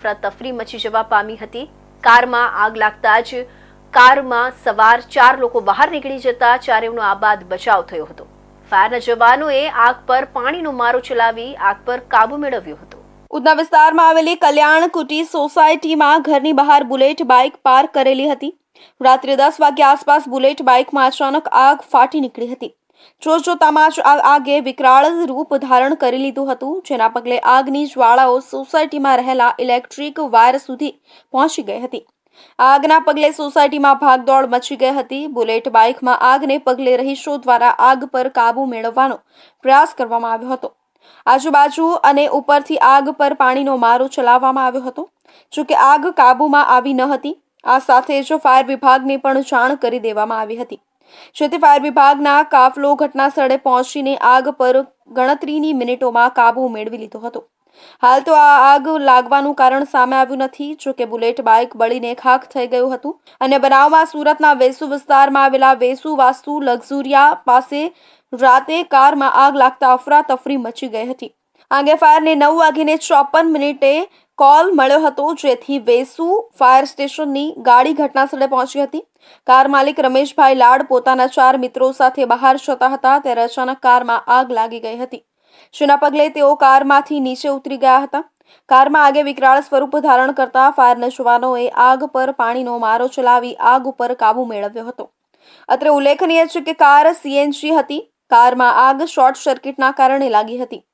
અફરાતફરી મચી જવા પામી હતી। કારમાં આગ લાગતા જ કારમાં સવાર 4 લોકો બહાર નીકળી જતા ચારેયનો આબાદ બચાવ થયો હતો। ફાયરના જવાનોએ આગ પર પાણીનો મારો ચલાવી આગ પર કાબુ મેળવ્યો હતો। ઉધના વિસ્તારમાં આવેલી કલ્યાણ કુટી સોસાયટીમાં ઘરની બહાર બુલેટ બાઇક પાર્ક કરેલી હતી। રાત્રે 10 વાગ્યા આસપાસ બુલેટ બાઇકમાં અચાનક આગ ફાટી નીકળી હતી। જોતજોતામાં જ આગે વિકરાળ રૂપ ધારણ કરી લીધું હતું, જેના પગલે આગની જ્વાળાઓ સોસાયટીમાં રહેલા ઇલેક્ટ્રિક વાયર સુધી પહોંચી ગઈ હતી। આગના પગલે સોસાયટીમાં ભાગદોડ મચી ગઈ હતી। બુલેટ બાઇકમાં આગને પગલે રહીશો દ્વારા આગ પર કાબુ મેળવવાનો પ્રયાસ કરવામાં આવ્યો હતો। આજુબાજુ અને ઉપરથી આગ પર પાણીનો મારો ચલાવવામાં આવ્યો હતો, જોકે આગ કાબૂમાં આવી ન હતી। આ સાથે જ ફાયર વિભાગને પણ જાણ કરી દેવામાં આવી હતી, જેથી ફાયર વિભાગના કાફલો ઘટના સ્થળે પહોંચીને આગ પર ગણતરીની મિનિટોમાં કાબુ મેળવી લીધો હતો। હાલ તો આ આગ લાગવાનું કારણ સામે આવ્યું નથી, જોકે બુલેટ બાઇક બળીને ખાખ થઈ ગયું હતું। અને બનાવમાં સુરતના વેસુ વિસ્તારમાં આવેલા વેસુ વાસ્તુ લક્ઝુરિયા પાસે રાતે કારમાં આગ લાગતા અફરાતફરી મચી ગઈ હતી। આ અંગે ફાયરને 9:54 કોલ મળ્યો હતો, જેથી વેસુ ફાયર સ્ટેશનની ગાડી ઘટના સ્થળે પહોંચી હતી। કાર માલિક રમેશભાઈ લાડ પોતાના 4 મિત્રો સાથે બહાર જતા હતા, ત્યારે અચાનક કારમાં આગ લાગી ગઈ હતી, જેના પગલે તેઓ કારમાંથી નીચે ઉતરી ગયા હતા। કારમાં આગે વિકરાળ સ્વરૂપ ધારણ કરતા ફાયરના જવાનોએ આગ પર પાણીનો મારો ચલાવી આગ ઉપર કાબુ મેળવ્યો હતો। અત્રે ઉલ્લેખનીય છે કે કાર સીએનજી હતી। કારમાં આગ શોર્ટ સર્કિટના કારણે લાગી હતી,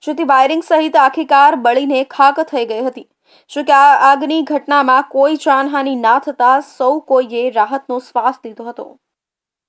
જેથી વાયરિંગ સહિત આખી કાર બળીને ખાક થઈ ગઈ હતી। જોકે આ આગની ઘટનામાં કોઈ જાનહાનિ ના થતા સૌ કોઈએ રાહતનો શ્વાસ લીધો હતો।